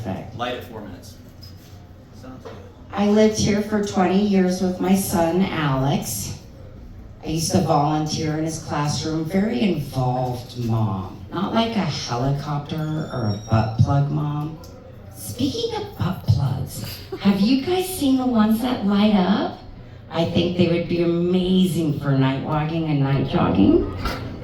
perfect. Light at 4 minutes. Sounds good. I lived here for 20 years with my son, Alex. I used to volunteer in his classroom, very involved mom. Not like a helicopter or a butt plug mom. Speaking of butt plugs, have you guys seen the ones that light up? I think they would be amazing for night walking and night jogging.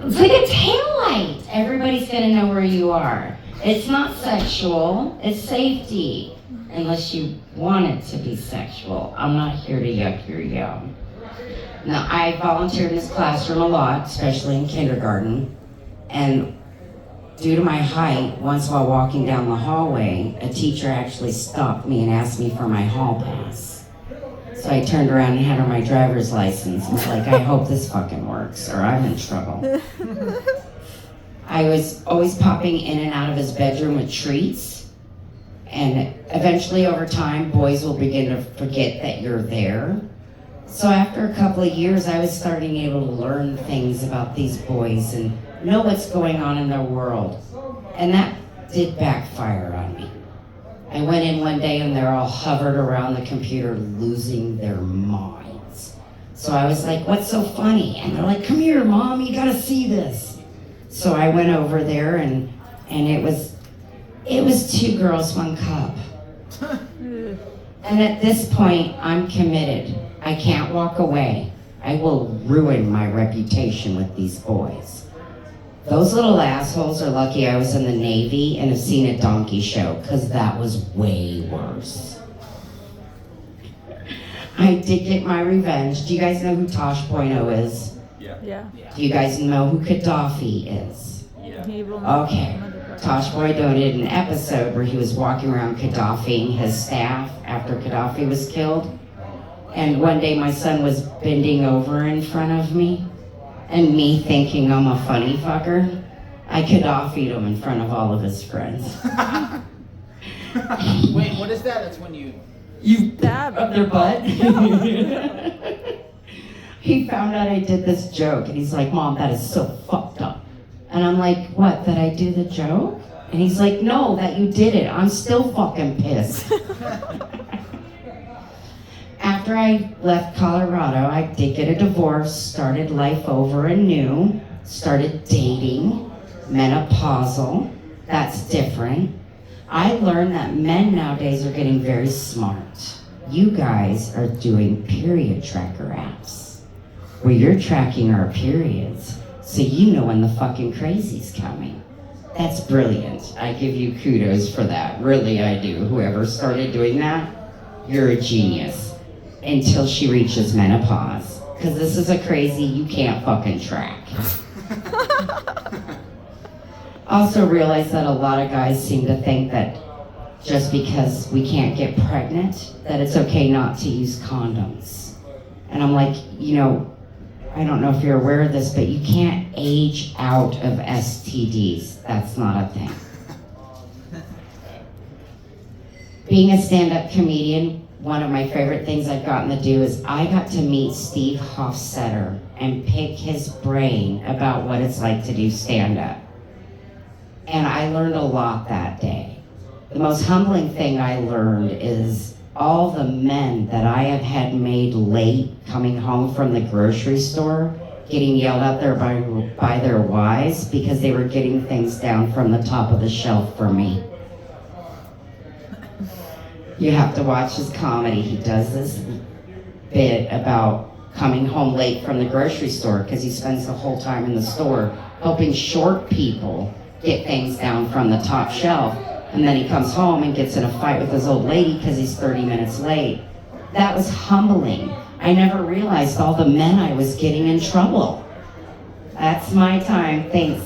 It's like a taillight. Everybody's gonna know where you are. It's not sexual, it's safety. Unless you want it to be sexual. I'm not here to yuck your yum. Now, I volunteered in this classroom a lot, especially in kindergarten. And due to my height, once while walking down the hallway, a teacher actually stopped me and asked me for my hall pass. So I turned around and had her my driver's license and was like, I hope this fucking works or I'm in trouble. I was always popping in and out of his bedroom with treats. And eventually over time, boys will begin to forget that you're there. So after a couple of years, I was starting able to learn things about these boys and know what's going on in their world. And that did backfire on me. I went in one day and they're all hovered around the computer losing their minds. So I was like, what's so funny? And they're like, come here, Mom, you gotta see this. So I went over there and it was 2 girls, 1 cup. And at this point, I'm committed. I can't walk away. I will ruin my reputation with these boys. Those little assholes are lucky I was in the Navy and have seen a donkey show, because that was way worse. I did get my revenge. Do you guys know who Tosh Point is? Yeah. Do you guys know who Gaddafi is? Yeah. Okay. Tosh Boy did an episode where he was walking around Gaddafi his staff after Gaddafi was killed. And one day my son was bending over in front of me, and me thinking I'm a funny fucker, I Gaddafi'd him in front of all of his friends. Wait, what is that? That's when you stab up their butt? He found out I did this joke, and he's like, Mom, that is so fucked up. And I'm like, what, that I do the joke? And he's like, no, that you did it. I'm still fucking pissed. After I left Colorado, I did get a divorce, started life over anew, started dating, menopausal. That's different. I learned that men nowadays are getting very smart. You guys are doing period tracker apps, where you're tracking our periods, so you know when the fucking crazy's coming. That's brilliant. I give you kudos for that. Really, I do. Whoever started doing that, you're a genius. Until she reaches menopause. Because this is a crazy you can't fucking track. Also realize that a lot of guys seem to think that just because we can't get pregnant, that it's okay not to use condoms. And I'm like, I don't know if you're aware of this, but you can't age out of STDs. That's not a thing. Being a stand-up comedian, one of my favorite things I've gotten to do is I got to meet Steve Hofstetter and pick his brain about what it's like to do stand-up. And I learned a lot that day. The most humbling thing I learned is all the men that I have had made late coming home from the grocery store, getting yelled at there by their wives because they were getting things down from the top of the shelf for me. You have to watch his comedy. He does this bit about coming home late from the grocery store because he spends the whole time in the store helping short people get things down from the top shelf. And then he comes home and gets in a fight with his old lady because he's 30 minutes late. That was humbling. I never realized all the men I was getting in trouble. That's my time. Thanks.